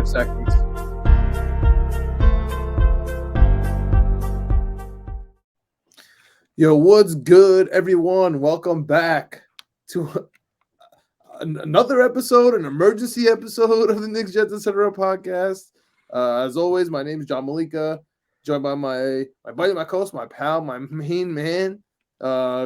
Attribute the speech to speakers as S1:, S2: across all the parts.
S1: 5 seconds. Yo, what's good, everyone? Welcome back to another episode, an emergency episode of the Knicks, Jets, etc. podcast. As always, my name is John Meleka, joined by my buddy, my co-host, my pal, my main man,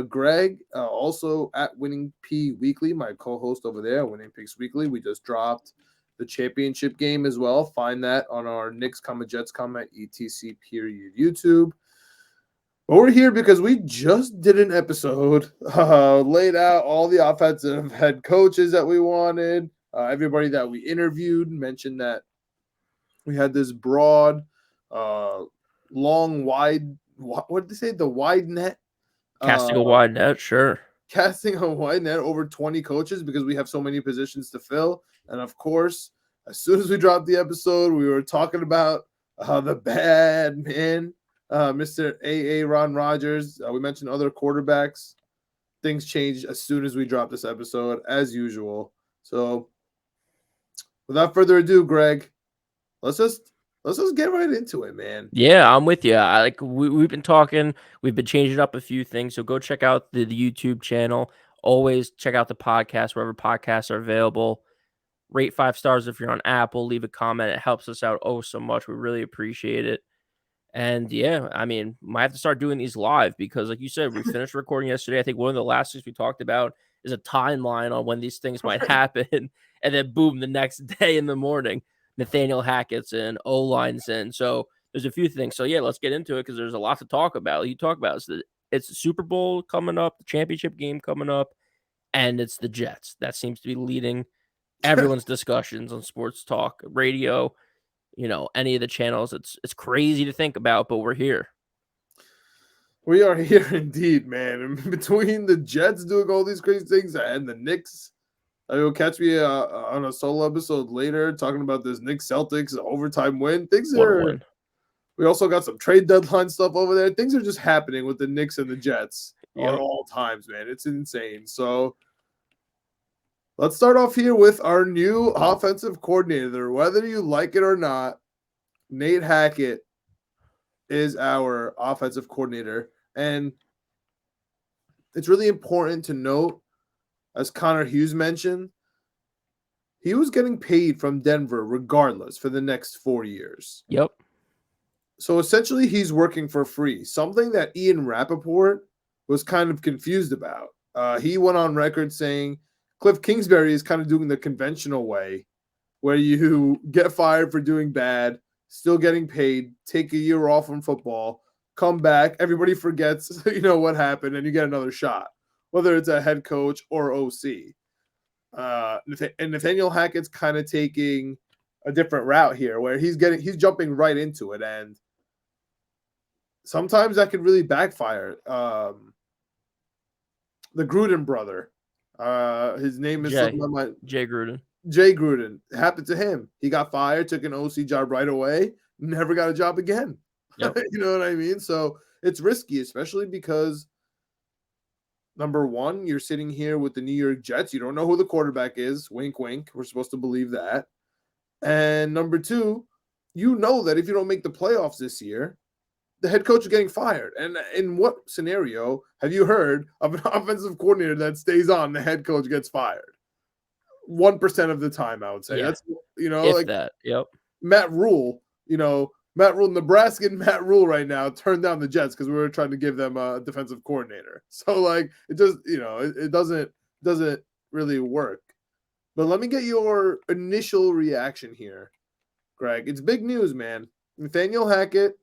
S1: Greg, also at Winning P Weekly, my co-host over there, Winning Picks Weekly. We just dropped the championship game as well. Find that on our Knicks, Jets, etc. YouTube. But we're here because we just did an episode, laid out all the offensive head coaches that we wanted, everybody that we interviewed, mentioned that we had this broad, long, wide, what did they say? The wide net?
S2: Casting a wide net, sure.
S1: Casting a wide net over 20 coaches because we have so many positions to fill. And of course, as soon as we dropped the episode, we were talking about the bad man. Mr. Ron Rodgers. We mentioned other quarterbacks. Things changed as soon as we dropped this episode, as usual. So, without further ado, Greg, let's just get right into it, man.
S2: Yeah, I'm with you. We've been talking. We've been changing up a few things. So go check out the YouTube channel. Always check out the podcast wherever podcasts are available. Rate 5 stars if you're on Apple. Leave a comment. It helps us out so much. We really appreciate it. And yeah, I mean, might have to start doing these live because, like you said, we finished recording yesterday. I think one of the last things we talked about is a timeline on when these things might happen. And then boom, the next day in the morning, Nathaniel Hackett's in, O-line's in. So there's a few things. So yeah, let's get into it because there's a lot to talk about. You talk about it's the Super Bowl coming up, the championship game coming up, and it's the Jets. That seems to be leading everyone's discussions on sports talk, radio, any of the channels. It's crazy to think about, but we're here.
S1: We are here indeed, man. And between the Jets doing all these crazy things and the Knicks, you'll catch me on a solo episode later talking about this Knicks Celtics overtime win. Things are. We also got some trade deadline stuff over there. Things are just happening with the Knicks and the Jets at all times, man. It's insane. So let's start off here with our new offensive coordinator. Whether you like it or not, Nate Hackett is our offensive coordinator. And it's really important to note, as Connor Hughes mentioned, he was getting paid from Denver regardless for the next 4 years.
S2: Yep.
S1: So essentially he's working for free, something that Ian Rappaport was kind of confused about. He went on record saying Cliff Kingsbury is kind of doing the conventional way where you get fired for doing bad, still getting paid, take a year off from football, come back, everybody forgets, what happened, and you get another shot, whether it's a head coach or OC. And Nathaniel Hackett's kind of taking a different route here where he's jumping right into it. And sometimes that can really backfire. The Gruden brother, his name is
S2: Jay Gruden.
S1: Jay Gruden. It happened to him. He got fired, took an OC job right away, never got a job again.
S2: Yep.
S1: You know what I mean? So it's risky, especially because, number one, you're sitting here with the New York Jets. You don't know who the quarterback is. Wink, wink. We're supposed to believe that. And number two, you know that if you don't make the playoffs this year, the head coach is getting fired. And in what scenario have you heard of an offensive coordinator that stays on, the head coach gets fired? 1% of the time, I would say.
S2: Yeah.
S1: That's, like
S2: that. Yep.
S1: Matt Rule, Nebraska and Matt Rule right now turned down the Jets because we were trying to give them a defensive coordinator. So it just, it doesn't really work. But let me get your initial reaction here, Greg. It's big news, man. Nathaniel Hackett,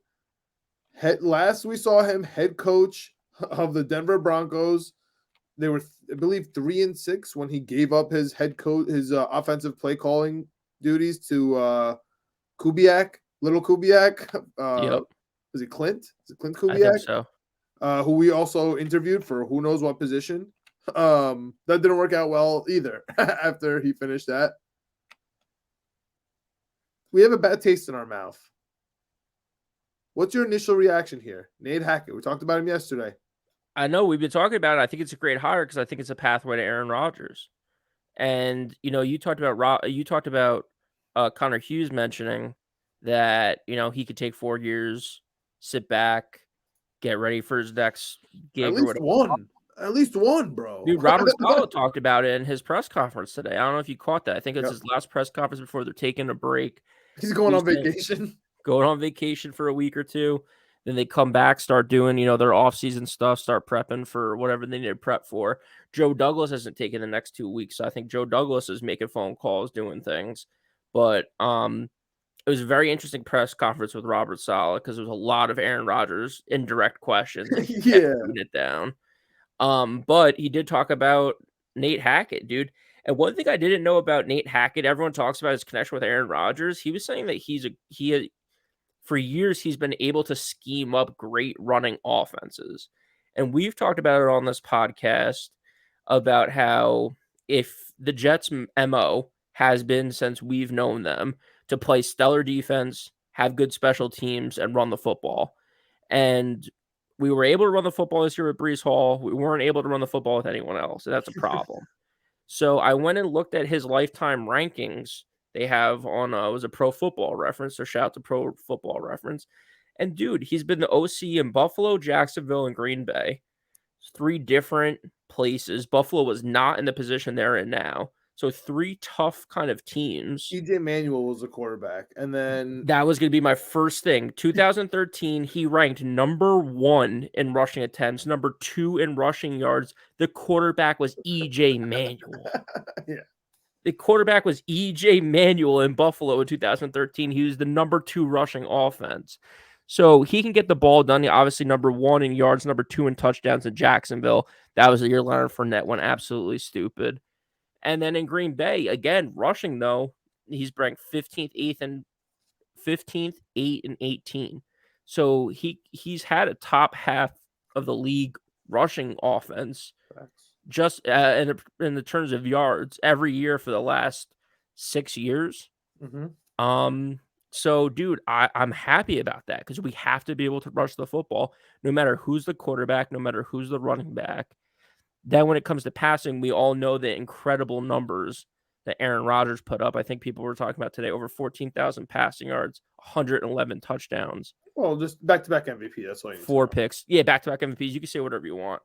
S1: last we saw him, head coach of the Denver Broncos. They were, I believe, 3-6 when he gave up his head coach, his offensive play calling duties to Kubiak, little Kubiak.
S2: Yep.
S1: Was it Clint? Is it Clint Kubiak?
S2: I think so.
S1: Who we also interviewed for who knows what position. That didn't work out well either after he finished that. We have a bad taste in our mouth. What's your initial reaction here? Nate Hackett. We talked about him yesterday.
S2: I know we've been talking about it. I think it's a great hire because I think it's a pathway to Aaron Rodgers. And you talked about Connor Hughes mentioning that, he could take 4 years, sit back, get ready for his next
S1: At
S2: gig or
S1: least
S2: whatever.
S1: one. At least one, bro.
S2: Dude, Robert Saleh talked about it in his press conference today. I don't know if you caught that. I think it's
S1: Yep.
S2: his last press conference before they're taking a break.
S1: He's going
S2: He's
S1: on vacation.
S2: going on vacation for a week or two. Then they come back, start doing, their off-season stuff, start prepping for whatever they need to prep for. Joe Douglas hasn't taken the next 2 weeks, so I think Joe Douglas is making phone calls, doing things. But it was a very interesting press conference with Robert Saleh because there was a lot of Aaron Rodgers indirect questions, and he kept
S1: Yeah.
S2: shooting it down. But he did talk about Nate Hackett, dude. And one thing I didn't know about Nate Hackett, everyone talks about his connection with Aaron Rodgers. He was saying that for years he's been able to scheme up great running offenses. And we've talked about it on this podcast about how if the Jets' MO has been since we've known them to play stellar defense, have good special teams, and run the football. And we were able to run the football this year with Breece Hall. We weren't able to run the football with anyone else, and that's a problem. So I went and looked at his lifetime rankings they have on it was a Pro Football Reference. So shout out to Pro Football Reference. And dude, he's been the OC in Buffalo, Jacksonville, and Green Bay. 3 different places. Buffalo was not in the position they're in now. So 3 tough kind of teams.
S1: EJ Manuel was the quarterback. And then
S2: that was going to be my first thing. 2013, he ranked number 1 in rushing attempts, number 2 in rushing yards. The quarterback was EJ Manuel.
S1: Yeah.
S2: The quarterback was EJ Manuel in Buffalo in 2013. He was the number 2 rushing offense. So he can get the ball done. Obviously, number 1 in yards, number 2 in touchdowns in Jacksonville. That was the year Leonard Fournette went absolutely stupid. And then in Green Bay, again, rushing though, he's ranked 15th, 8th, and 15th, 8th, and 18. So he's had a top half of the league rushing offense. Just in the terms of yards every year for the last 6 years.
S1: Mm-hmm.
S2: So, dude, I'm happy about that because we have to be able to rush the football no matter who's the quarterback, no matter who's the running back. Then when it comes to passing, we all know the incredible numbers that Aaron Rodgers put up. I think people were talking about today over 14,000 passing yards, 111 touchdowns.
S1: Well, just back-to-back MVP. That's what you
S2: 4 picks. Yeah, back-to-back MVPs. You can say whatever you want.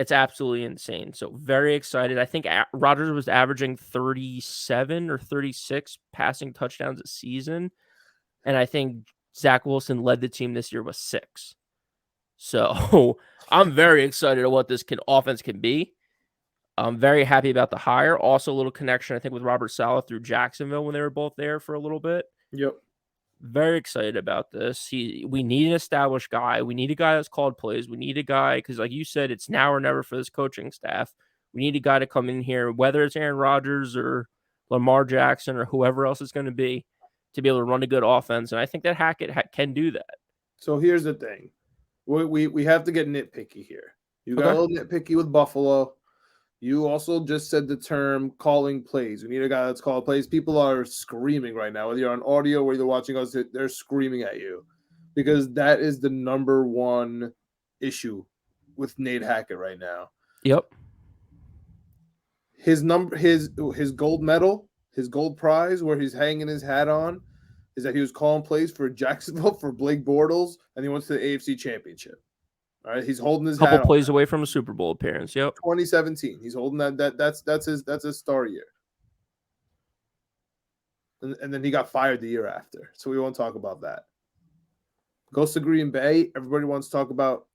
S2: It's absolutely insane. So very excited. I think Rodgers was averaging 37 or 36 passing touchdowns a season. And I think Zach Wilson led the team this year with 6. So I'm very excited at what this offense can be. I'm very happy about the hire. Also a little connection, I think, with Robert Saleh through Jacksonville when they were both there for a little bit.
S1: Yep.
S2: Very excited about this. We need an established guy. We need a guy that's called plays. We need a guy because, like you said, it's now or never for this coaching staff. We need a guy to come in here, whether it's Aaron Rodgers or Lamar Jackson or whoever else it's going to be able to run a good offense. And I think that Hackett can do that.
S1: So here's the thing. We have to get nitpicky here. You got a little nitpicky with Buffalo. You also just said the term calling plays. We need a guy that's called plays. People are screaming right now. Whether you're on audio or you're watching us, they're screaming at you because that is the number 1 issue with Nate Hackett right now.
S2: Yep.
S1: His gold medal, his gold prize where he's hanging his hat on is that he was calling plays for Jacksonville for Blake Bortles, and he went to the AFC Championship. All right, he's holding his
S2: couple plays away from a Super Bowl appearance. Yep,
S1: 2017. He's holding that's his star year. And then he got fired the year after, so we won't talk about that. Goes to Green Bay. Everybody wants to talk about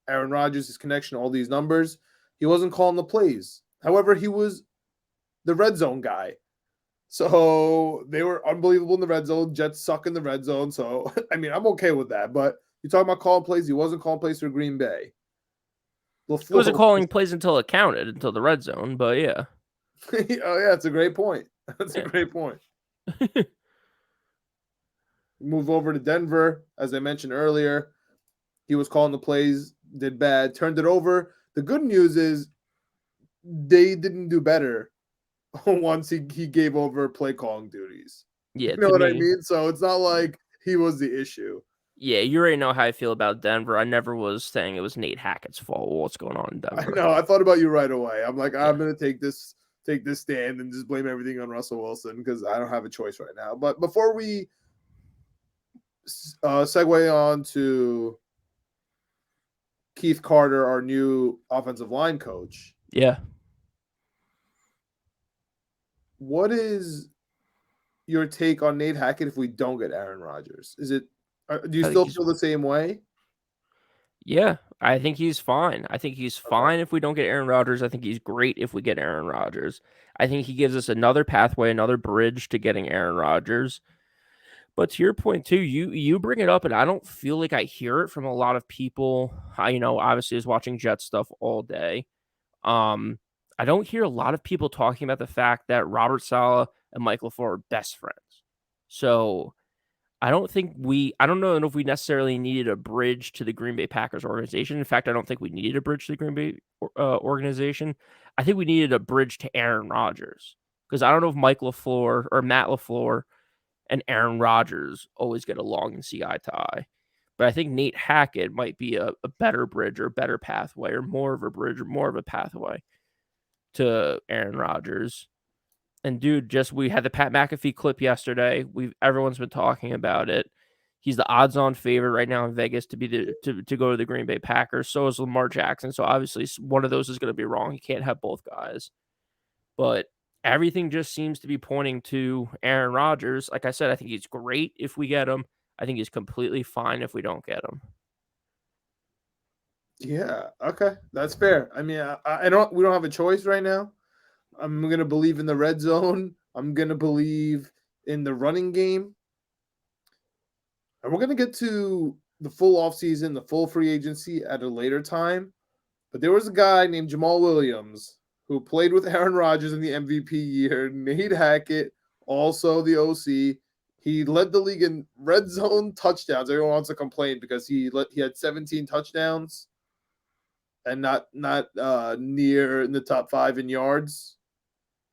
S1: Aaron Rodgers, his connection, all these numbers. He wasn't calling the plays. However, he was the red zone guy. So they were unbelievable in the red zone. Jets suck in the red zone. So, I mean, I'm okay with that. But you're talking about calling plays. He wasn't calling plays for Green Bay.
S2: He wasn't calling plays until it counted, until the red zone. But, yeah.
S1: Oh, yeah, it's a great point. That's a great point. Move over to Denver. As I mentioned earlier, he was calling the plays, did bad, turned it over. The good news is they didn't do better once he gave over play calling duties.
S2: Yeah,
S1: you know what I mean? So it's not like he was the issue.
S2: Yeah, you already know how I feel about Denver. I never was saying it was Nate Hackett's fault. What's going on in Denver?
S1: I know. I thought about you right away. I'm like, I'm going to take this take this stand and just blame everything on Russell Wilson because I don't have a choice right now. But before we segue on to Keith Carter, our new offensive line coach,
S2: Yeah.
S1: what is your take on Nate Hackett if we don't get Aaron Rodgers? Do you
S2: I think
S1: still
S2: he's
S1: feel the same way?
S2: Yeah, I think he's fine. I think he's
S1: Okay.
S2: fine if we don't get Aaron Rodgers. I think he's great if we get Aaron Rodgers. I think he gives us another pathway, another bridge to getting Aaron Rodgers. But to your point too, you bring it up, and I don't feel like I hear it from a lot of people. Obviously is watching Jet stuff all day. Um, I don't hear a lot of people talking about the fact that Robert Saleh and Mike LaFleur are best friends. So I don't know if we necessarily needed a bridge to the Green Bay Packers organization. In fact, I don't think we needed a bridge to the Green Bay organization. I think we needed a bridge to Aaron Rodgers because I don't know if Mike LaFleur or Matt LaFleur and Aaron Rodgers always get along and see eye to eye. But I think Nate Hackett might be a better bridge or a better pathway or more of a bridge or more of a pathway to Aaron Rodgers. And dude, we had the Pat McAfee clip yesterday. Everyone's been talking about it. He's the odds-on favorite right now in Vegas to be to go to the Green Bay Packers. So is Lamar Jackson. So obviously one of those is going to be wrong. You can't have both guys. But everything just seems to be pointing to Aaron Rodgers. Like I said, I think he's great if we get him. I think he's completely fine if we don't get him.
S1: Yeah. Okay, that's fair. I mean, I don't. We don't have a choice right now. I'm gonna believe in the red zone. I'm gonna believe in the running game, and we're gonna get to the full offseason, the full free agency at a later time. But there was a guy named Jamal Williams who played with Aaron Rodgers in the MVP year. Nate Hackett, also the OC. He led the league in red zone touchdowns. Everyone wants to complain because he had 17 touchdowns and not near in the top 5 in yards.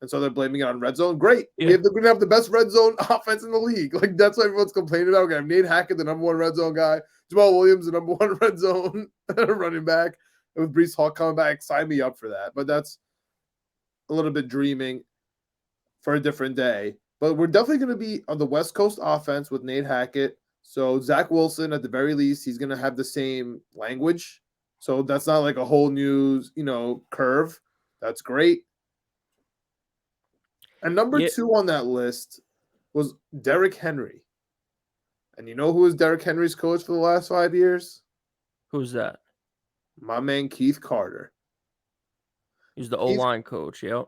S1: And so they're blaming it on red zone. Great.
S2: Yeah.
S1: We're going to have the best red zone offense in the league. Like, that's what everyone's complaining about. Okay, I have Nate Hackett, the number 1 red zone guy. Jamal Williams, the number 1 red zone running back. And with Breece Hall coming back, sign me up for that. But that's a little bit dreaming for a different day. But we're definitely going to be on the West Coast offense with Nate Hackett. So Zach Wilson, at the very least, he's going to have the same language. So that's not like a whole new, curve. That's great. And number 2 on that list was Derrick Henry. And you know who was Derrick Henry's coach for the last 5 years?
S2: Who's that?
S1: My man, Keith Carter.
S2: He's the O-line coach, yep.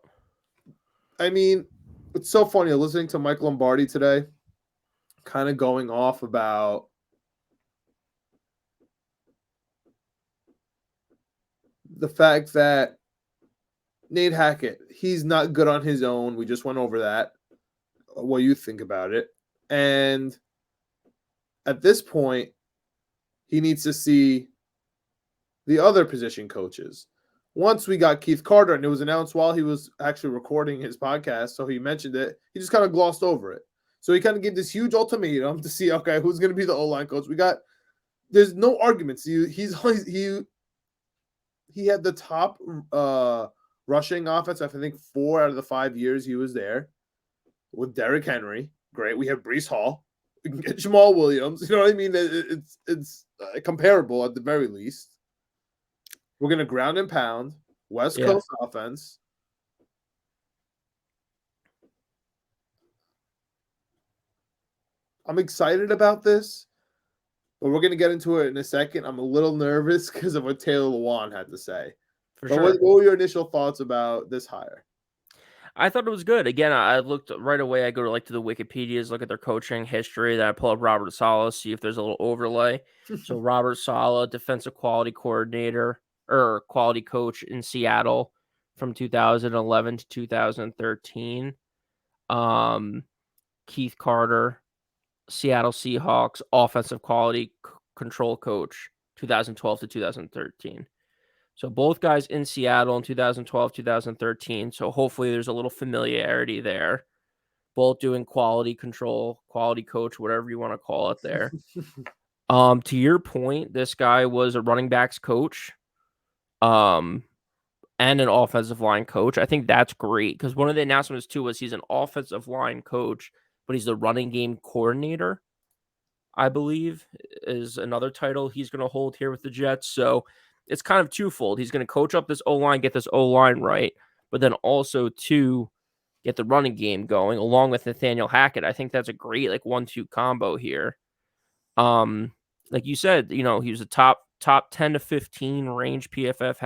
S1: I mean, it's so funny listening to Mike Lombardi today, kind of going off about the fact that Nate Hackett, he's not good on his own. We just went over that. What you think about it. And at this point, he needs to see the other position coaches. Once we got Keith Carter, and it was announced while he was actually recording his podcast, so he mentioned it, he just kind of glossed over it. So he kind of gave this huge ultimatum to see, okay, who's going to be the O-line coach. There's no arguments. He had the top rushing offense, I think 4 out of the 5 years he was there with Derrick Henry. Great. We have Breece Hall. We can get Jamal Williams. You know what I mean? It's comparable at the very least. We're going to ground and pound. West Coast offense. I'm excited about this, but we're going to get into it in a second. I'm a little nervous because of what Taylor Lewan had to say.
S2: For sure.
S1: What were your initial thoughts about this hire?
S2: I thought it was good. Again, I looked right away. I go to the Wikipedias, look at their coaching history. Then I pull up Robert Saleh, see if there's a little overlay. So Robert Saleh, defensive quality coordinator or quality coach in Seattle from 2011 to 2013. Keith Carter, Seattle Seahawks, offensive quality control coach, 2012 to 2013. So both guys in Seattle in 2012, 2013. So hopefully there's a little familiarity there. Both doing quality control, quality coach, whatever you want to call it there. To your point, this guy was a running backs coach. And and an offensive line coach. I think that's great because one of the announcements too was he's an offensive line coach, but he's the running game coordinator, I believe, is another title he's going to hold here with the Jets. So it's kind of twofold. He's going to coach up this O-line, get this O-line right, but then also to get the running game going along with Nathaniel Hackett. I think that's a great 1-2 combo here. Like you said, he was a top 10 to 15 range. PFF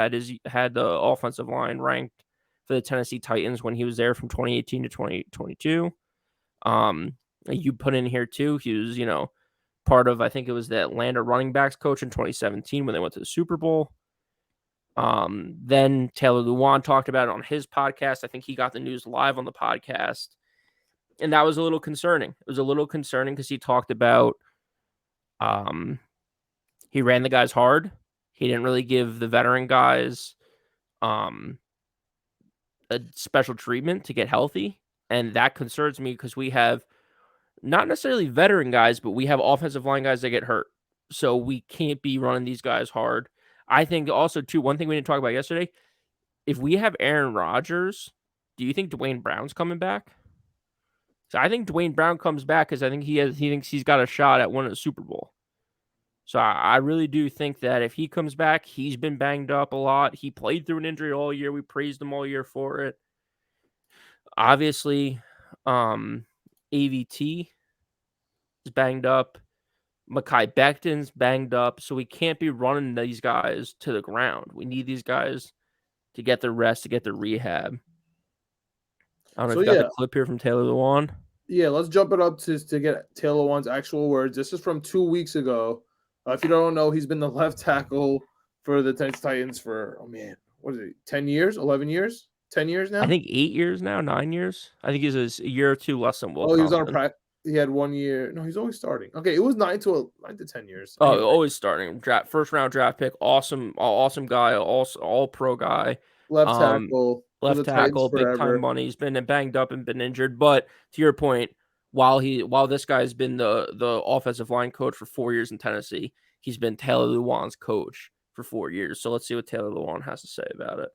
S2: had the offensive line ranked for the Tennessee Titans when he was there from 2018 to 2022. You put in here too, he was, part of, I think it was the Atlanta running backs coach in 2017 when they went to the Super Bowl. Then Taylor Lewan talked about it on his podcast. I think he got the news live on the podcast. And that was a little concerning. It was a little concerning because he talked about he ran the guys hard. He didn't really give the veteran guys a special treatment to get healthy. And that concerns me because we have not necessarily veteran guys, but we have offensive line guys that get hurt. So we can't be running these guys hard. I think also, too, one thing we didn't talk about yesterday, if we have Aaron Rodgers, do you think Dwayne Brown's coming back? So I think Dwayne Brown comes back because I think he thinks he's got a shot at winning a Super Bowl. So I really do think that if he comes back, he's been banged up a lot. He played through an injury all year. We praised him all year for it. Obviously, AVT is banged up. Mekhi Becton's banged up. So we can't be running these guys to the ground. We need these guys to get their rest, to get their rehab. I don't know if you got the clip here from Taylor Lewan.
S1: Yeah, let's jump it up to get Taylor Lewan's actual words. This is from 2 weeks ago. If you don't know, he's been the left tackle for the Tennessee Titans for, 10 years, 11 years, 10 years now?
S2: I think 8 years now, 9 years. I think he's a year or two less than Will.
S1: He was on a he had 1 year. No, he's always starting. Okay, it was 9 to 10 years.
S2: Anyway. Oh, always starting. First round draft pick. Awesome all pro guy.
S1: Left tackle.
S2: Big time money. He's been banged up and been injured. But to your point, while this guy's been the offensive line coach for 4 years in Tennessee, he's been Taylor Lewan's coach for 4 years. So let's see what Taylor Lewan has to say about it.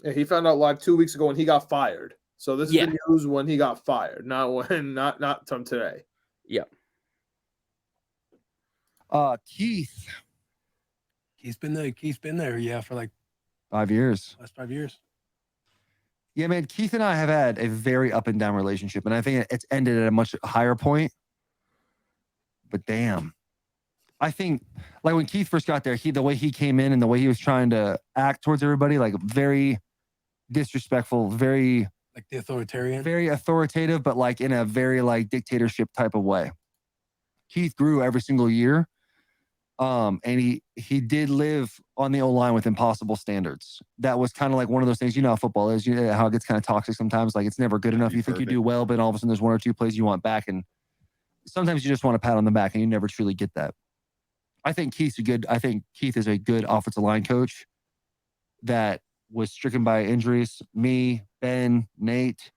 S1: Yeah, he found out live 2 weeks ago when he got fired. So this is the news when he got fired, not from today.
S2: Yeah.
S3: Keith. Keith's been there, yeah, for like
S4: 5 years.
S3: Last 5 years.
S4: Yeah, man, Keith and I have had a very up and down relationship, and I think it's ended at a much higher point. But damn. I think, like, when Keith first got there, the way he came in and the way he was trying to act towards everybody, like, very disrespectful, very...
S3: Like the authoritarian?
S4: Very authoritative, but, like, in a very, like, dictatorship type of way. Keith grew every single year. And he did live on the O-line with impossible standards. That was kind of like one of those things, how football is, how it gets kind of toxic sometimes. Like, it's never good enough. You think you do well, but all of a sudden there's one or two plays you want back. And sometimes you just want a pat on the back and you never truly get that. I think Keith is a good offensive line coach that was stricken by injuries. Me, Ben, Nate,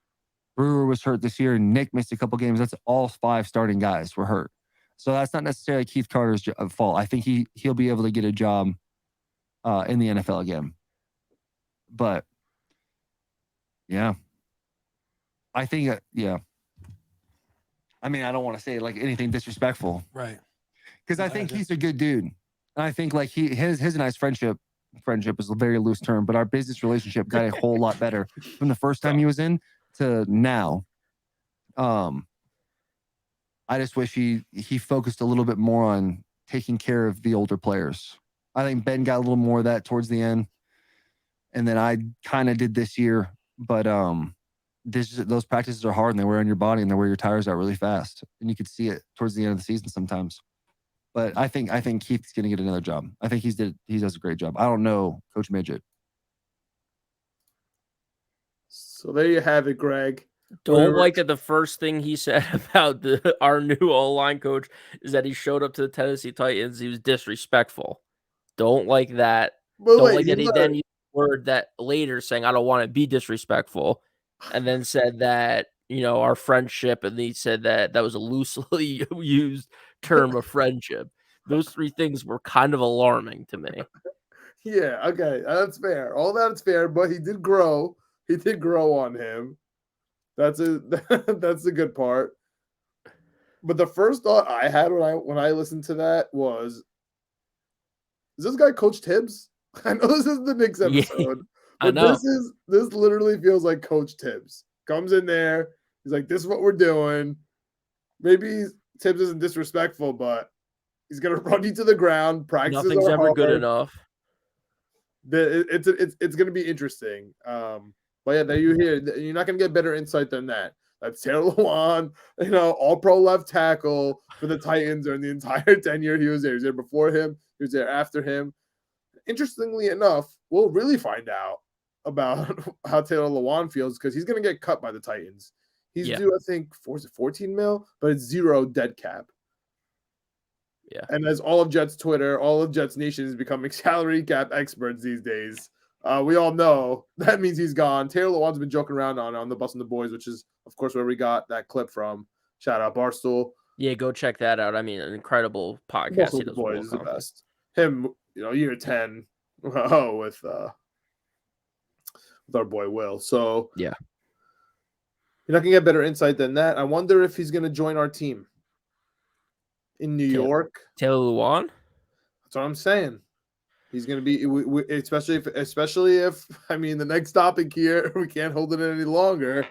S4: Brewer was hurt this year. Nick missed a couple games. That's all 5 starting guys were hurt. So that's not necessarily Keith Carter's fault. I think he'll be able to get a job in the NFL again. But, yeah. I think, yeah. I mean, I don't want to say, like, anything disrespectful.
S3: Right.
S4: Because I think he's a good dude. And I think, like, his and I's friendship is a very loose term, but our business relationship got a whole lot better from the first time he was in to now. I just wish he focused a little bit more on taking care of the older players. I think Ben got a little more of that towards the end. And then I kind of did this year. But those practices are hard and they wear on your body and they wear your tires out really fast. And you could see it towards the end of the season sometimes. But I think Keith's going to get another job. I think he does a great job. I don't know Coach Midget.
S1: So there you have it, Greg.
S2: Don't like that the first thing he said about our new O-line coach is that he showed up to the Tennessee Titans. He was disrespectful. Don't like that. Like that he then used a word that later saying, I don't want to be disrespectful. And then said that, our friendship, and he said that was a loosely used term of friendship. Those 3 things were kind of alarming to me.
S1: Yeah, okay, that's fair. All that's fair, but he did grow. He did grow on him. That's that's the good part. But the first thought I had when I listened to that was, is this guy Coach Tibbs? I know this is the Knicks
S2: Yeah,
S1: episode,
S2: I
S1: but
S2: know.
S1: this literally feels like Coach Tibbs comes in there. He's like, "This is what we're doing." Maybe Tibbs isn't disrespectful, but he's gonna run you to the ground. Practices
S2: Nothing's
S1: are
S2: ever good
S1: hard.
S2: enough.
S1: It's gonna be interesting. But yeah, there you hear. You're not gonna get better insight than that. That's Taylor Lewan, All Pro left tackle for the Titans during the entire tenure he was there. He was there before him. He was there after him. Interestingly enough, we'll really find out about how Taylor Lewan feels because he's gonna get cut by the Titans. He's due, I think, 14 mil, but it's 0 dead cap.
S2: Yeah.
S1: And as all of Jets Twitter, all of Jets Nation is becoming salary cap experts these days. We all know that means he's gone. Taylor Lewan's been joking around on the Bus and the Boys, which is, of course, where we got that clip from. Shout out Barstool.
S2: Yeah, go check that out. I mean, an incredible podcast.
S1: Bus
S2: He
S1: and the
S2: does
S1: Boys
S2: well
S1: is the
S2: content.
S1: best. Him, year 10, with our boy Will. So
S2: Yeah.
S1: you're not gonna get better insight than that. I wonder if he's gonna join our team in New York.
S2: Taylor Lewan?
S1: That's what I'm saying. He's going to be, especially if, I mean, the next topic here, we can't hold it any longer.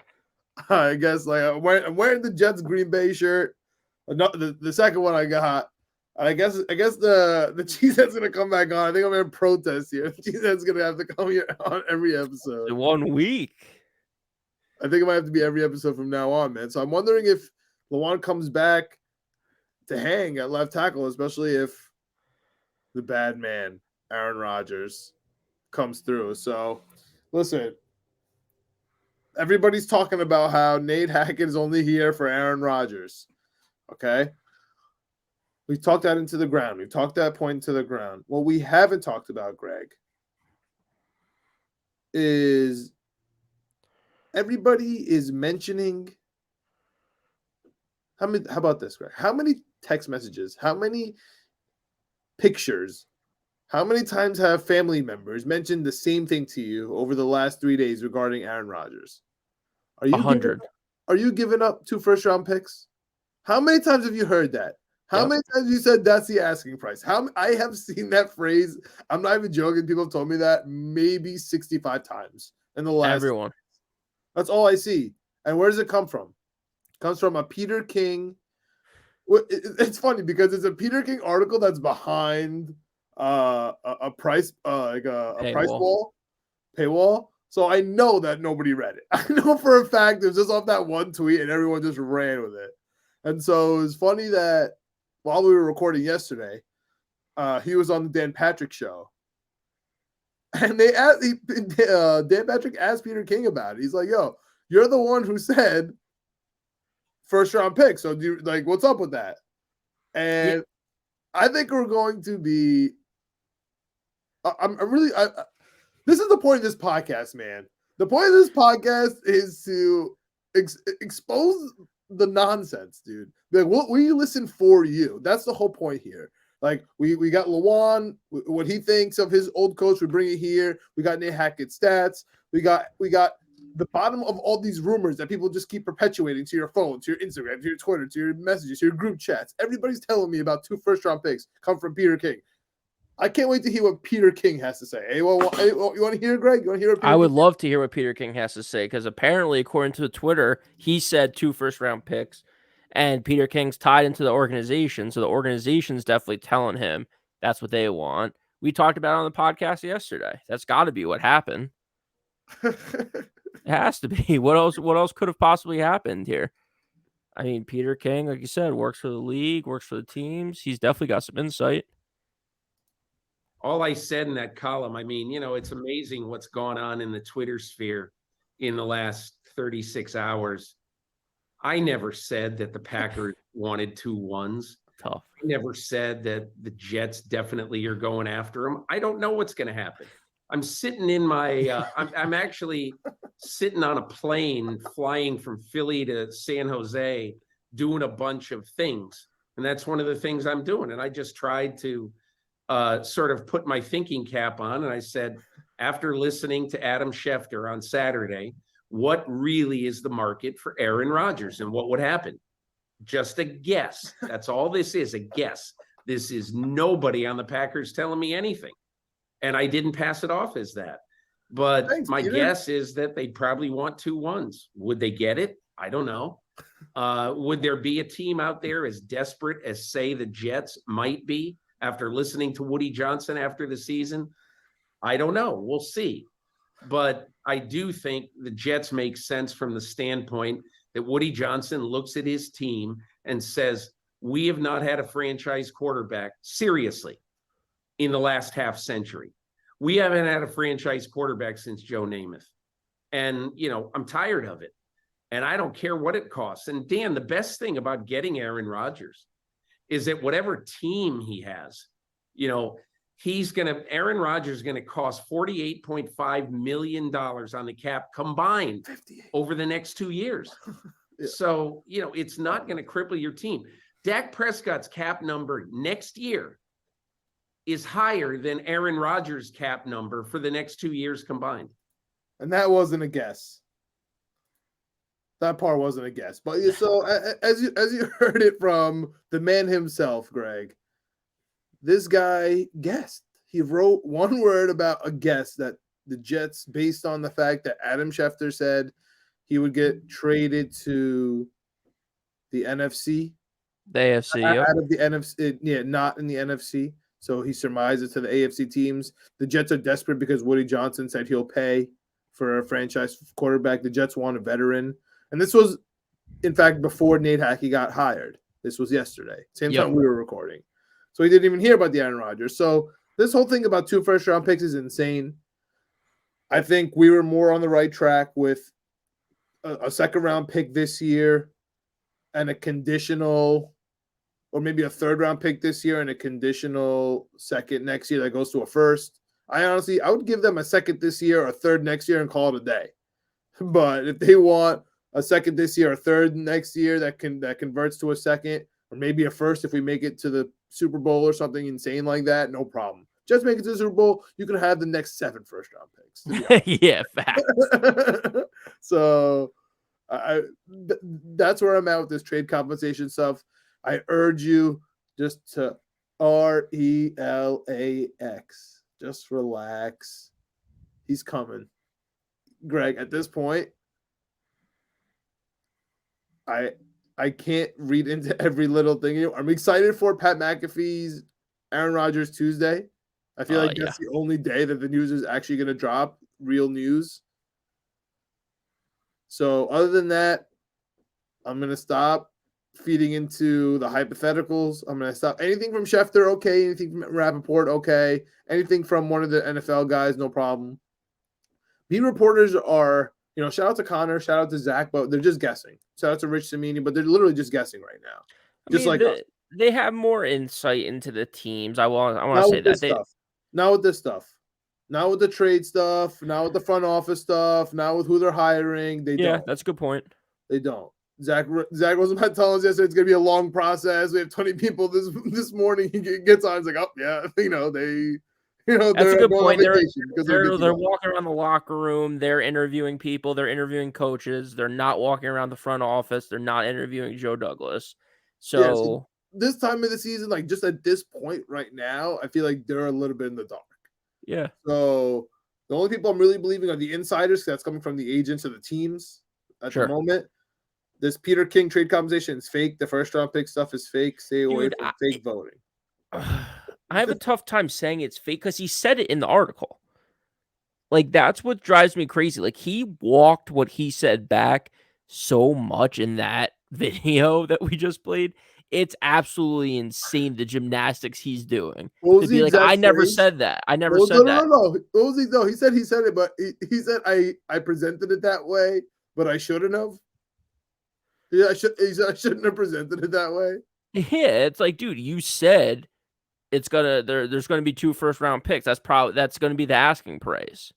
S1: I guess, like, I'm wearing the Jets Green Bay shirt. The second one I got. I guess the Cheesehead's going to come back on. I think I'm going to protest here. The Cheesehead's going to have to come here on every episode.
S2: 1 week.
S1: I think it might have to be every episode from now on, man. So I'm wondering if Lewan comes back to hang at left tackle, especially if the bad man, Aaron Rodgers, comes through. So, listen, everybody's talking about how Nate Hackett is only here for Aaron Rodgers. Okay? We've talked that into the ground. We've talked that point into the ground. What we haven't talked about, Greg, is everybody is mentioning how about this, Greg? How many text messages, how many pictures, how many times have family members mentioned the same thing to you over the last 3 days regarding Aaron Rodgers? Are you
S2: 100.
S1: Are you giving up 2 first-round picks? How many times have you heard that? How many times have you said that's the asking price? I have seen that phrase. I'm not even joking. People have told me that maybe 65 times in the last.
S2: Everyone.
S1: That's all I see. And where does it come from? It comes from a Peter King. It's funny because it's a Peter King article that's behind a price price paywall. So I know that nobody read it. I know for a fact it was just off that one tweet and everyone just ran with it. And so it was funny that while we were recording yesterday, he was on the Dan Patrick show. And Dan Patrick asked Peter King about it. He's like, "Yo, you're the one who said first round pick. So do you, like, what's up with that?" And I think we're going to be. This is the point of this podcast, man. The point of this podcast is to expose the nonsense, dude. Like, we listen for you. That's the whole point here. Like, we got Lewan, what he thinks of his old coach, we bring it here. We got Nate Hackett stats. We got the bottom of all these rumors that people just keep perpetuating to your phone, to your Instagram, to your Twitter, to your messages, to your group chats. Everybody's telling me about 2 first-round picks come from Peter King. I can't wait to hear what Peter King has to say. Hey, you want to hear, Greg? You want to hear what Peter
S2: I would
S1: King
S2: love to hear what Peter King has to say because apparently, according to Twitter, he said 2 first-round picks, and Peter King's tied into the organization, so the organization's definitely telling him that's what they want. We talked about it on the podcast yesterday. That's got to be what happened. It has to be. What else could have possibly happened here? I mean, Peter King, like you said, works for the league, works for the teams. He's definitely got some insight.
S5: All I said in that column, I mean, it's amazing what's gone on in the Twitter sphere in the last 36 hours. I never said that the Packers wanted 2 ones.
S2: Tough.
S5: I never said that the Jets definitely are going after them. I don't know what's going to happen. I'm sitting in my I'm actually sitting on a plane flying from Philly to San Jose doing a bunch of things. And that's one of the things I'm doing. And I just tried to sort of put my thinking cap on, and I said, after listening to Adam Schefter on Saturday, what really is the market for Aaron Rodgers and what would happen? Just a guess. That's all this is, a guess. This is nobody on the Packers telling me anything. And I didn't pass it off as that. But
S1: Thanks,
S5: my
S1: Peter.
S5: guess is that they probably want 2 ones. Would they get it? I don't know. Would there be a team out there as desperate as, say, the Jets might be after listening to Woody Johnson after the season? I don't know. We'll see. But I do think the Jets make sense from the standpoint that Woody Johnson looks at his team and says, we have not had a franchise quarterback, seriously, in the last half century. We haven't had a franchise quarterback since Joe Namath. And, I'm tired of it. And I don't care what it costs. And Dan, the best thing about getting Aaron Rodgers is that whatever team he has, Aaron Rodgers is going to cost $48.5 million on the cap combined
S1: 58.
S5: over the next 2 years.
S1: Yeah.
S5: So, it's not going to cripple your team. Dak Prescott's cap number next year is higher than Aaron Rodgers' cap number for the next 2 years combined.
S1: And that wasn't a guess. That part wasn't a guess. But so as you heard it from the man himself, Greg, this guy guessed. He wrote one word about a guess that the Jets, based on the fact that Adam Schefter said he would get traded to the NFC.
S2: The AFC, yep.
S1: Out of the NFC, not in the NFC. So he surmised it to the AFC teams. The Jets are desperate because Woody Johnson said he'll pay for a franchise quarterback. The Jets want a veteran. And this was, in fact, before Nate Hackett got hired. This was yesterday. Same time we were recording. So he didn't even hear about the Aaron Rodgers. So this whole thing about 2 first-round picks is insane. I think we were more on the right track with a second-round pick this year and a conditional, or maybe a third-round pick this year and a conditional second next year that goes to a first. I would give them a second this year, a third next year, and call it a day. But if they want a second this year, a third next year that converts to a second, or maybe a first if we make it to the Super Bowl or something insane like that, no problem. Just make it to the Super Bowl, you can have the next 7 first-round picks.
S2: Yeah, fact.
S1: So that's where I'm at with this trade compensation stuff. I urge you just to relax. Just relax. He's coming. Greg, at this point, I can't read into every little thing. I'm excited for Pat McAfee's Aaron Rodgers Tuesday. I feel like that's the only day that the news is actually going to drop, real news. So other than that, I'm going to stop feeding into the hypotheticals. I'm going to stop. Anything from Schefter, okay. Anything from Rappaport, okay. Anything from one of the NFL guys, no problem. Beat reporters are, shout out to Connor, shout out to Zach, but they're just guessing. Shout out to Rich Samini, but they're literally just guessing right now.
S2: They have more insight into the teams. I want to say that.
S1: Not with this stuff. Not with the trade stuff. Not with the front office stuff. Not with who they're hiring. They don't.
S2: Yeah, that's a good point.
S1: They don't. Zach wasn't about telling us yesterday it's going to be a long process. We have 20 people this morning. He gets on. He's like, oh, yeah,
S2: that's a good point. They're walking around the locker room. They're interviewing people. They're interviewing coaches. They're not walking around the front office. They're not interviewing Joe Douglas. So
S1: this time of the season, like just at this point right now, I feel like they're a little bit in the dark.
S2: Yeah.
S1: So the only people I'm really believing are the insiders. That's coming from the agents of the teams at the moment. This Peter King trade compensation is fake. The first round pick stuff is fake. Stay away from fake voting.
S2: I have a tough time saying it's fake because he said it in the article. Like, that's what drives me crazy. Like, he walked what he said back so much in that video that we just played. It's absolutely insane, the gymnastics he's doing. To be like, I never said that. I never said that.
S1: No. What was he? No, he said it, but he said I presented it that way, but I shouldn't have. Yeah, I shouldn't have presented it that way.
S2: Yeah, it's like, dude, you said it's there's gonna be 2 first round picks. That's gonna be the asking price,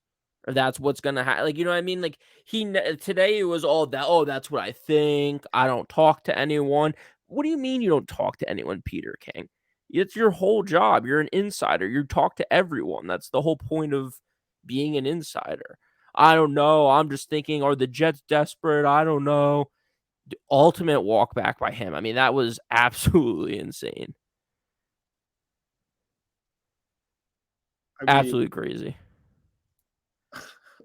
S2: or that's what's gonna happen. Like, you know what I mean? Like, today it was all that. Oh, that's what I think. I don't talk to anyone. What do you mean you don't talk to anyone, Peter King? It's your whole job. You're an insider. You talk to everyone. That's the whole point of being an insider. I don't know. I'm just thinking, are the Jets desperate? I don't know. The ultimate walk back by him. I mean, that was absolutely insane. Absolutely crazy.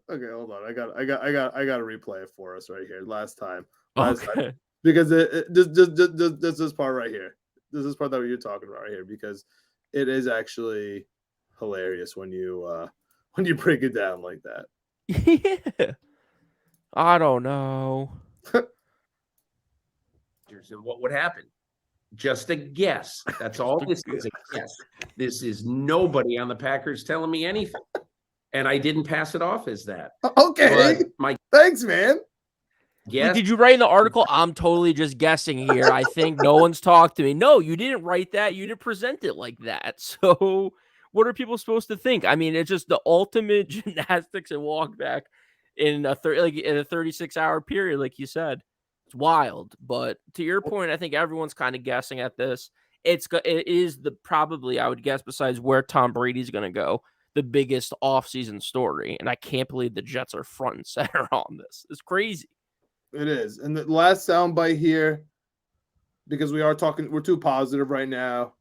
S1: Okay, hold on. I got to replay it for us right here. Last time,
S2: Okay.
S1: because this part right here. This is part that you're talking about right here, because it is actually hilarious when you break it down like that.
S2: Yeah. I don't know.
S5: And what would happen? Just a guess. That's all this is, a guess. This is nobody on the Packers telling me anything. And I didn't pass it off as that.
S1: Okay.
S5: But
S1: Thanks, man.
S2: Wait, did you write in the article, I'm totally just guessing here. I think no one's talked to me. No, you didn't write that. You didn't present it like that. So what are people supposed to think? I mean, it's just the ultimate gymnastics and walk back in a 36-hour period, like you said. It's wild. But to your point, I think everyone's kind of guessing at this. It is probably, I would guess, besides where Tom Brady's going to go, the biggest offseason story. And I can't believe the Jets are front and center on this. It's crazy.
S1: It is. And the last soundbite here, because we're too positive right now.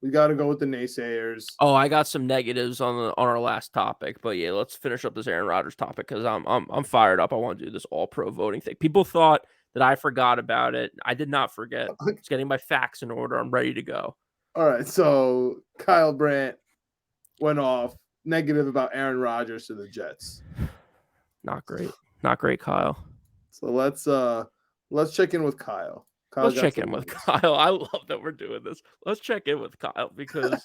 S1: We got to go with the naysayers.
S2: Oh, I got some negatives on our last topic, but yeah, let's finish up this Aaron Rodgers topic because I'm fired up. I want to do this all-pro voting thing. People thought that I forgot about it. I did not forget. It's getting my facts in order. I'm ready to go.
S1: All right, so Kyle Brandt went off negative about Aaron Rodgers to the Jets.
S2: Not great. Not great, Kyle.
S1: So let's check in with Kyle.
S2: Let's check in with Kyle. I love that we're doing this. Let's check in with Kyle because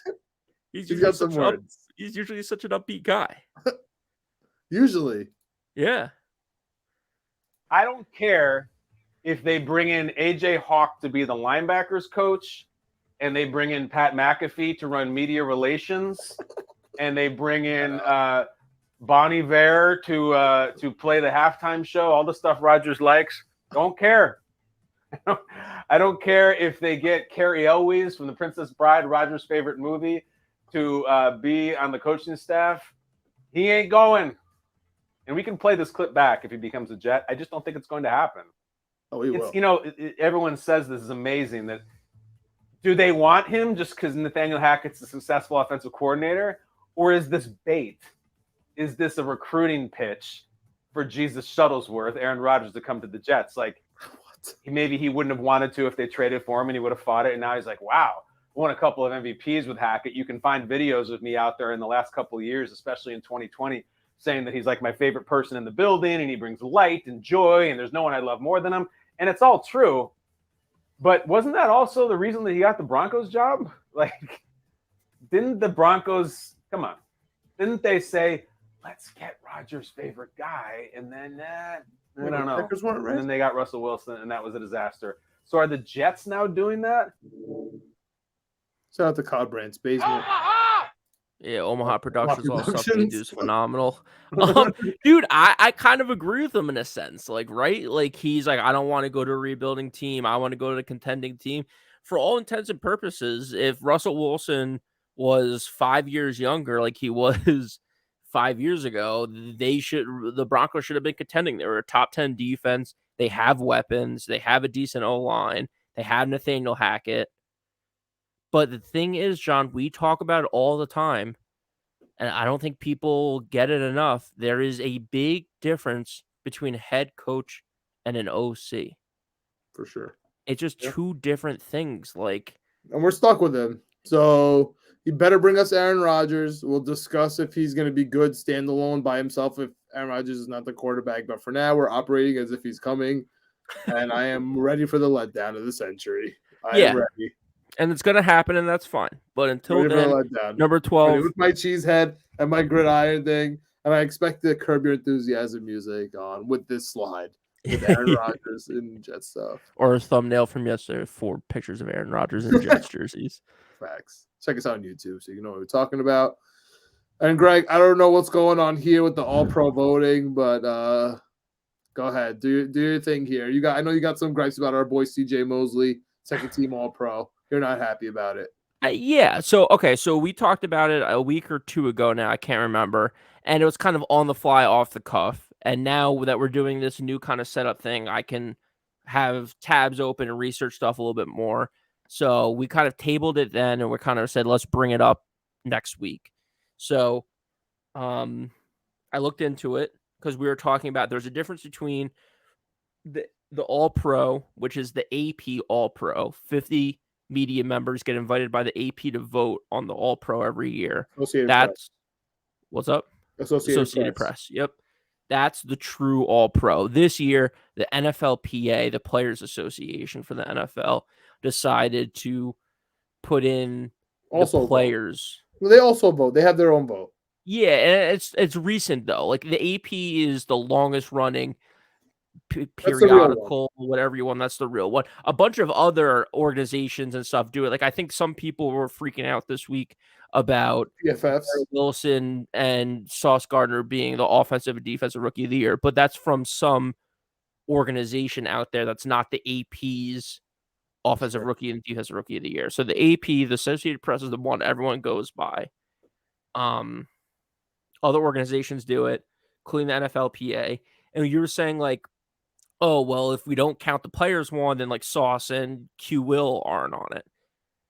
S2: he's usually such an upbeat guy.
S1: Usually.
S2: Yeah.
S6: I don't care if they bring in AJ Hawk to be the linebackers coach and they bring in Pat McAfee to run media relations and they bring in Bonnie Vare to play the halftime show, all the stuff Rodgers likes. Don't care. I don't care if they get Carrie Elwes from The Princess Bride, Rodgers' favorite movie, to be on the coaching staff. He ain't going. And we can play this clip back if he becomes a Jet. I just don't think it's going to happen.
S1: Oh, he will.
S6: You know, everyone says this is amazing. That do they want him just because Nathaniel Hackett's a successful offensive coordinator, or is this bait? Is this a recruiting pitch for Jesus Shuttlesworth, Aaron Rodgers, to come to the Jets? Like, maybe he wouldn't have wanted to if they traded for him and he would have fought it. And now he's like, wow, won a couple of MVPs with Hackett. You can find videos of me out there in the last couple of years, especially in 2020, saying that he's like my favorite person in the building and he brings light and joy and there's no one I love more than him. And it's all true. But wasn't that also the reason that he got the Broncos job? Like, didn't the Broncos, come on, didn't they say, let's get Rodgers' favorite guy? And then, I don't know. And then they got Russell Wilson, and that was a disaster. So are the Jets now doing that?
S1: Shout out to Kyle Brandt's basement.
S2: Yeah, Omaha Productions, all stuff they do is phenomenal. Dude, I kind of agree with him in a sense. Like, right? Like, he's like, I don't want to go to a rebuilding team. I want to go to a contending team. For all intents and purposes, if Russell Wilson was 5 years younger, like he was 5 years ago, the Broncos should have been contending. They were a top 10 defense. They have weapons. They have a decent O-line. They have Nathaniel Hackett. But the thing is, John, we talk about it all the time, and I don't think people get it enough. There is a big difference between a head coach and an OC.
S1: For sure.
S2: It's just two different things. Like,
S1: and we're stuck with him. So he better bring us Aaron Rodgers. We'll discuss if he's going to be good standalone by himself if Aaron Rodgers is not the quarterback. But for now, we're operating as if he's coming. And I am ready for the letdown of the century. I am ready.
S2: And it's going to happen, and that's fine. But until then, number 12.
S1: With my cheese head and my gridiron thing, and I expect the Curb Your Enthusiasm music on with this slide with Aaron Rodgers and Jet stuff.
S2: Or a thumbnail from yesterday, 4 pictures of Aaron Rodgers in Jets jerseys.
S1: Facts. Check us out on YouTube so you know what we're talking about. And Greg, I don't know what's going on here with the all-pro voting, but go ahead. Do your thing here. I know you got some gripes about our boy CJ Mosley, second team all-pro. You're not happy about it.
S2: Yeah. So okay. So we talked about it a week or two ago now. I can't remember, and it was kind of on the fly, off the cuff. And now that we're doing this new kind of setup thing, I can have tabs open and research stuff a little bit more. So we kind of tabled it then, and we kind of said let's bring it up next week. So, I looked into it because we were talking about there's a difference between the All Pro, which is the AP All Pro. 50 media members get invited by the AP to vote on the All Pro every year.
S1: Associated
S2: That's what's up?
S1: Press. Associated Press.
S2: Press. Yep. That's the true All Pro. This year, the NFLPA, the Players Association for the NFL, decided to put in
S1: Also
S2: the players.
S1: Vote. They also vote. They have their own vote.
S2: Yeah, and it's recent though. Like the AP is the longest running periodical, whatever you want. That's the real one. A bunch of other organizations and stuff do it. Like I think some people were freaking out this week about
S1: PFFs.
S2: Wilson and Sauce Gardner being the offensive and defensive rookie of the year, but that's from some organization out there that's not the AP's offensive rookie and defensive rookie of the year. So the AP, the Associated Press, is the one everyone goes by. Other organizations do it, including the NFLPA. And you were saying like, oh, well, if we don't count the players one, then like Sauce and Q Will aren't on it.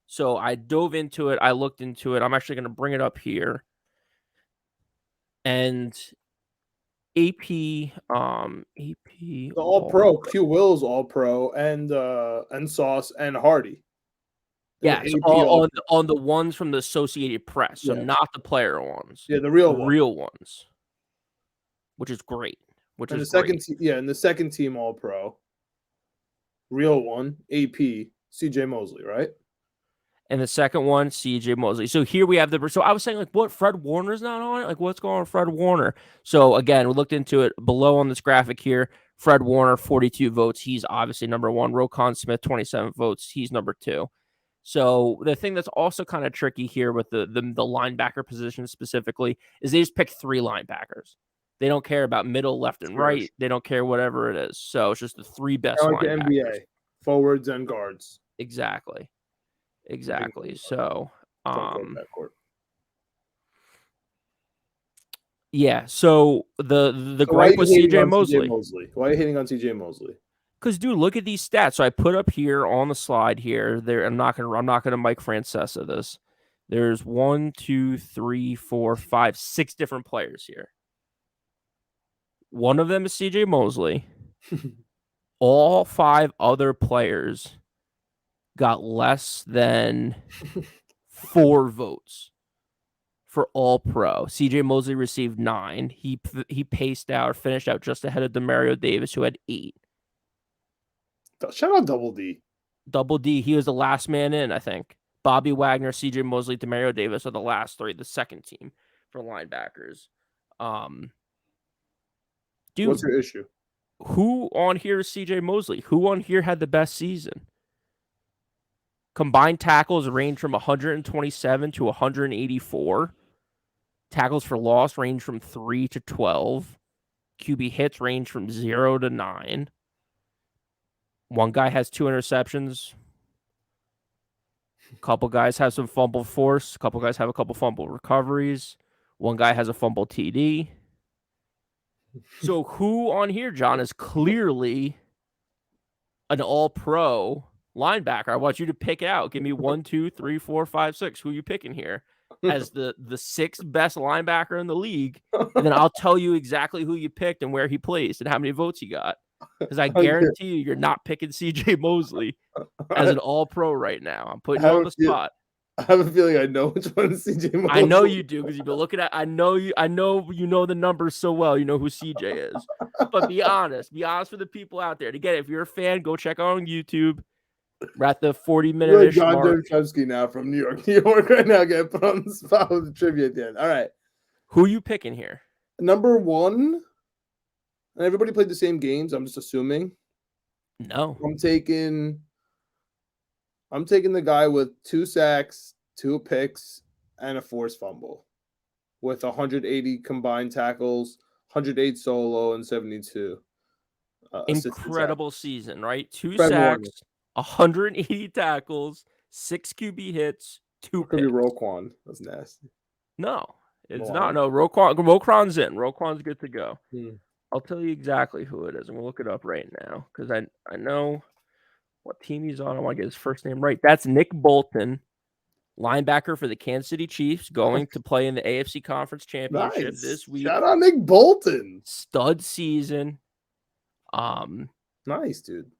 S2: So I dove into it. I looked into it. I'm actually going to bring it up here. And AP,
S1: The All Pro, Q Will's All Pro, and Sauce and Hardy.
S2: Yeah, so on the ones from the Associated Press, so not the player ones.
S1: Yeah, the real
S2: ones, which is great. Which
S1: and
S2: is
S1: the second, and the second team All Pro, real one, AP, CJ Mosley, right?
S2: And the second one, CJ Mosley. So here we have so I was saying like, what, Fred Warner's not on it? Like, what's going on with Fred Warner? So again, we looked into it below on this graphic here. Fred Warner, 42 votes. He's obviously number one. Roquan Smith, 27 votes. He's number two. So the thing that's also kind of tricky here with the linebacker position specifically is they just pick three linebackers. They don't care about middle, left, and right. They don't care whatever it is. So it's just the three best linebackers.
S1: The NBA, forwards and guards.
S2: Exactly. So, yeah. So the gripe was CJ Mosley.
S1: Why are you hating on CJ Mosley?
S2: Because, dude, look at these stats. So I put up here on the slide here. There, I'm not gonna Mike Francesa this. There's 1, 2, 3, 4, 5, 6 different players here. One of them is CJ Mosley. All 5 other players got less than 4 votes for All Pro. CJ Mosley received 9. He finished out just ahead of Demario Davis, who had 8.
S1: Shout out Double D.
S2: Double D, he was the last man in, I think. Bobby Wagner, CJ Mosley, Demario Davis are the last 3, the second team for linebackers. Dude,
S1: what's your issue?
S2: Who on here is CJ Mosley? Who on here had the best season? Combined tackles range from 127 to 184. Tackles for loss range from 3 to 12. QB hits range from 0 to 9. One guy has 2 interceptions. A couple guys have some fumble force. A couple guys have a couple fumble recoveries. One guy has a fumble TD. So who on here, John, is clearly an All-Pro linebacker? I want you to pick out. Give me 1, 2, 3, 4, 5, 6. Who are you picking here as the 6th best linebacker in the league? And then I'll tell you exactly who you picked and where he placed and how many votes he got. Because I guarantee you're not picking CJ Mosley as an All-Pro right now. I'm putting you on the spot.
S1: I have a feeling I know which one is CJ Mosley.
S2: I know you do because you've been looking at. I know you know the numbers so well. You know who CJ is. But be honest. Be honest with the people out there. And again, if you're a fan, go check out on YouTube. We're at the 40-minute
S1: John Derchevsky now from New York right now. Getting put on the spot with the trivia at the end. All right.
S2: Who are you picking here?
S1: Number 1. And everybody played the same games. I'm just assuming.
S2: No.
S1: I'm taking the guy with 2 sacks, 2 picks, and a forced fumble, with 180 combined tackles, 108 solo, and 72.
S2: Incredible season, right? 2 sacks, 180 tackles, 6 QB hits, 2
S1: Could be
S2: picks.
S1: Roquan. That's nasty.
S2: No, it's
S1: Milano.
S2: not. No, Roquan's in. Roquan's good to go.
S1: Hmm.
S2: I'll tell you exactly who it is. I'm gonna look it up right now because I know what team he's on. I want to get his first name right. That's Nick Bolton, linebacker for the Kansas City Chiefs, going to play in the AFC Conference Championship
S1: Nice.
S2: this week.
S1: Shout out Nick Bolton.
S2: Stud season.
S1: Nice, dude.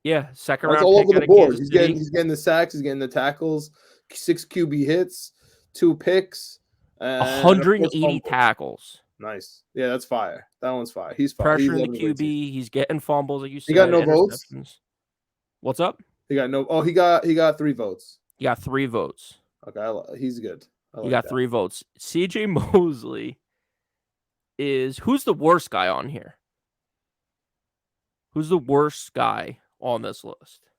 S2: Yeah, second
S1: That's
S2: round
S1: all
S2: pick
S1: over
S2: out
S1: the
S2: of
S1: board.
S2: Kansas
S1: He's
S2: City.
S1: getting the sacks. He's getting the tackles. 6 QB hits, 2 picks, and of course
S2: 180
S1: fumbles.
S2: tackles.
S1: Nice. Yeah, that's fire. That one's fire. He's fire.
S2: Pressure in
S1: He's
S2: the QB. He's getting fumbles, like you said.
S1: He got no votes?
S2: interceptions. What's up?
S1: He got no. Oh, he got 3 votes.
S2: You got 3 votes.
S1: Okay, he's good. I
S2: You
S1: like
S2: got
S1: that.
S2: 3 votes. CJ Mosley who's the worst guy on here? Who's the worst guy on this list?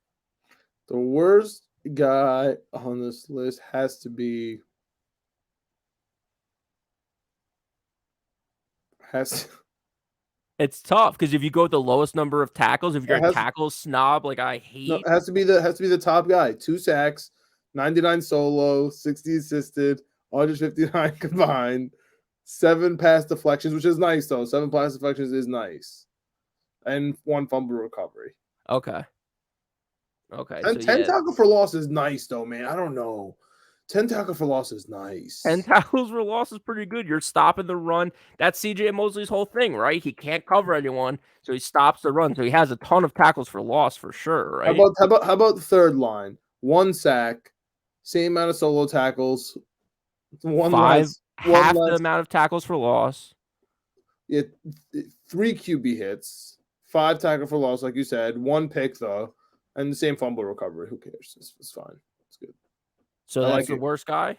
S1: The worst guy on this list has to be.
S2: It's tough because if you go with the lowest number of tackles, if you're a tackle snob like I hate,
S1: No, it has to be the top guy. 2 sacks, 99 solo, 60 assisted, 159 combined, 7 pass deflections, which is nice though. 7 pass deflections is nice, and 1 fumble recovery.
S2: Okay.
S1: And 10 tackle for loss is nice though, man. I don't know. 10 tackle for loss is nice.
S2: 10 tackles for loss is pretty good. You're stopping the run. That's CJ Mosley's whole thing, right? He can't cover anyone, so he stops the run. So he has a ton of tackles for loss for sure, right?
S1: How about the third line? 1 sack, same amount of solo tackles,
S2: half the amount of tackles for loss.
S1: Yeah, 3 QB hits, 5 tackle for loss, like you said, 1 pick though, and the same fumble recovery. Who cares? It's fine. It's good.
S2: So
S1: I
S2: that's
S1: like
S2: the
S1: it.
S2: worst guy?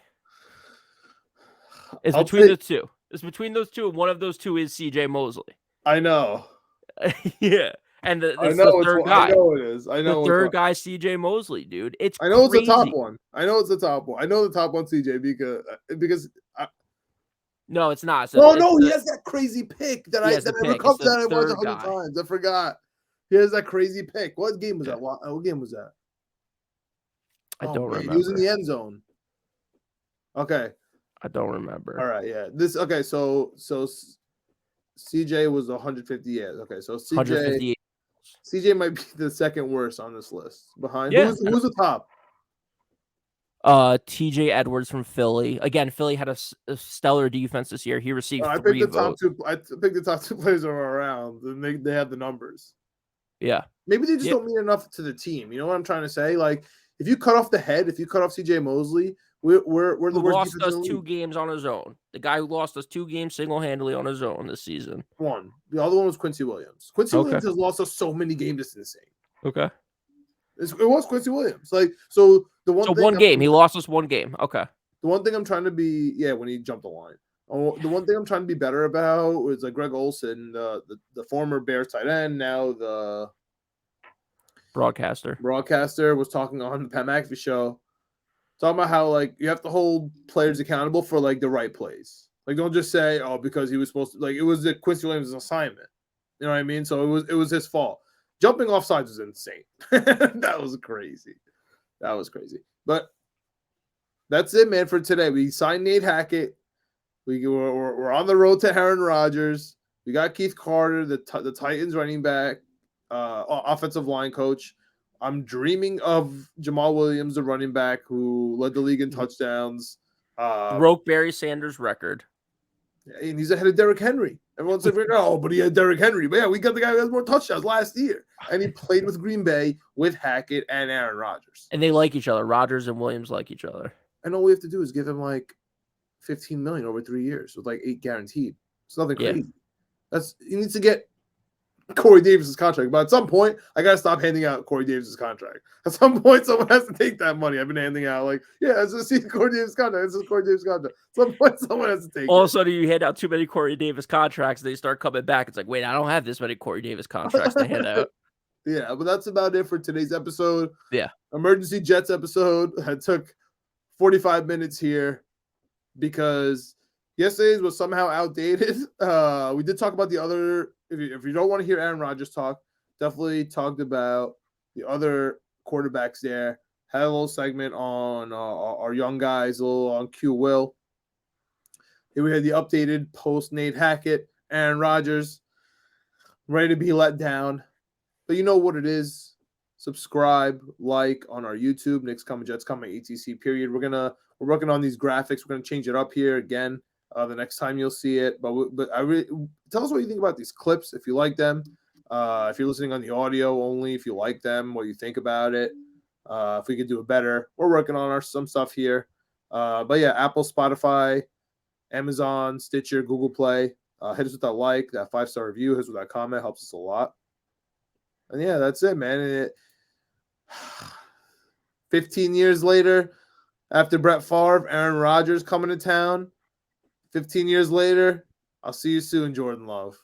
S2: It's
S1: I'll
S2: between
S1: take-
S2: the two. It's between those two, and one of those two is CJ Mosley.
S1: I know.
S2: Yeah. And
S1: I
S2: it's
S1: know
S2: the
S1: it's
S2: third
S1: one-
S2: guy.
S1: I know it is. I know
S2: The
S1: it's
S2: third
S1: one.
S2: guy, CJ Mosley, dude. It's
S1: I know
S2: crazy.
S1: it's the top one. I know it's the top one. I know the top one, CJ, because
S2: No, it's not. So
S1: no,
S2: it's
S1: no,
S2: the-
S1: he has that crazy pick that
S2: He
S1: I
S2: has the
S1: that I
S2: pick.
S1: recovered
S2: It's the
S1: that I watched
S2: third
S1: 100
S2: guy.
S1: times. I forgot. He has that crazy pick. What game was
S2: Yeah.
S1: that? What game was that?
S2: I
S1: Oh,
S2: don't
S1: man,
S2: remember.
S1: He was in the end zone. Okay.
S2: I don't remember.
S1: All right. Yeah. So CJ was 150 years. Okay. So
S2: 158.
S1: CJ might be the second worst on this list. Behind
S2: Yeah.
S1: who's the top?
S2: TJ Edwards from Philly. Again, Philly had a stellar defense this year. He received
S1: I
S2: 3
S1: picked the top
S2: votes.
S1: 2. I picked the top 2 players that were around, and they have the numbers.
S2: Yeah.
S1: Maybe they just
S2: Yeah.
S1: don't mean enough to the team. You know what I'm trying to say? Like, if you cut off the head, if you cut off CJ Mosley, we're the
S2: Who
S1: worst
S2: lost
S1: defense
S2: us
S1: in the
S2: 2
S1: league.
S2: games on his own. The guy who lost us 2 games single-handedly on his own this season.
S1: One. The other one was Quincy Williams. Quincy
S2: Okay.
S1: Williams has lost us so many games. It's insane.
S2: Okay.
S1: It was Quincy Williams. Like, so the one.
S2: So
S1: thing
S2: one
S1: I'm-
S2: game. He lost us 1 game. Okay.
S1: The one thing I'm trying to be, when he jumped the line. Oh, the one thing I'm trying to be better about was like Greg Olson, the former Bears tight end, now the
S2: Broadcaster.
S1: was talking on the Pat McAfee show, talking about how like you have to hold players accountable for like the right plays. Like, don't just say, oh, because he was supposed to. Like, it was the Quincy Williams' assignment. You know what I mean? So it was his fault. Jumping off sides was insane. That was crazy. But that's it, man, for today. We signed Nate Hackett. We're on the road to Aaron Rodgers. We got Keith Carter, the Titans running back, offensive line coach. I'm dreaming of Jamal Williams, the running back who led the league in touchdowns.
S2: Broke Barry Sanders' record.
S1: And he's ahead of Derrick Henry. Everyone's like, oh, but he had Derrick Henry. But yeah, we got the guy who has more touchdowns last year. And he played with Green Bay with Hackett and Aaron Rodgers.
S2: And they like each other. Rodgers and Williams like each other.
S1: And all we have to do is give him like $15 million over 3 years with like 8 guaranteed. It's nothing
S2: Yeah.
S1: crazy. He needs to get Corey Davis's contract. But at some point, I gotta stop handing out Corey Davis's contract. At some point, someone has to take that money. I've been handing out like, let's just see Corey Davis contract. This is Corey Davis contract. At some point, someone has to take
S2: All of a
S1: it.
S2: sudden, you hand out too many Corey Davis contracts, they start coming back. It's like, wait, I don't have this many Corey Davis contracts to hand out.
S1: Yeah, but that's about it for today's episode.
S2: Yeah.
S1: Emergency Jets episode. I took 45 minutes here because yesterday's was somehow outdated. We did talk about the other. If you don't want to hear Aaron Rodgers talk, definitely talked about the other quarterbacks there. Had a little segment on our young guys, a little on Q Will. Here we had the updated post Nate Hackett, Aaron Rodgers, ready to be let down. But you know what it is. Subscribe, like on our YouTube, Knicks Coming, Jets Coming, etc. Period. We're working on these graphics. We're gonna change it up here again. The next time you'll see it. But I really tell us what you think about these clips. If you like them, if you're listening on the audio only, if you like them, what you think about it. If we could do it better, we're working on some stuff here. But yeah, Apple, Spotify, Amazon, Stitcher, Google Play. Hit us with that like, that 5-star review. Hit us with that comment. Helps us a lot. And yeah, that's it, man. 15 years later, after Brett Favre, Aaron Rodgers coming to town. 15 years later, I'll see you soon, Jordan Love.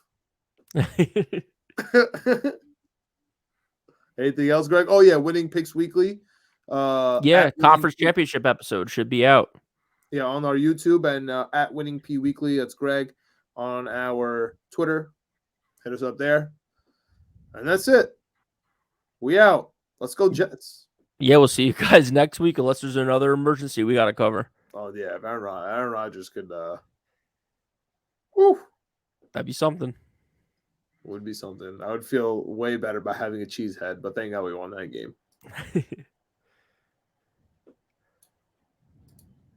S1: Anything else, Greg? Oh, yeah, Winning Picks Weekly.
S2: Yeah, conference championship episode should be out.
S1: Yeah, on our YouTube and at Winning P Weekly. That's Greg on our Twitter. Hit us up there. And that's it. We out. Let's go, Jets.
S2: Yeah, we'll see you guys next week unless there's another emergency we got to cover.
S1: Oh, yeah. If Aaron Rodgers could whew,
S2: That'd be something.
S1: would be something. I would feel way better by having a cheese head, but thank God we won that game.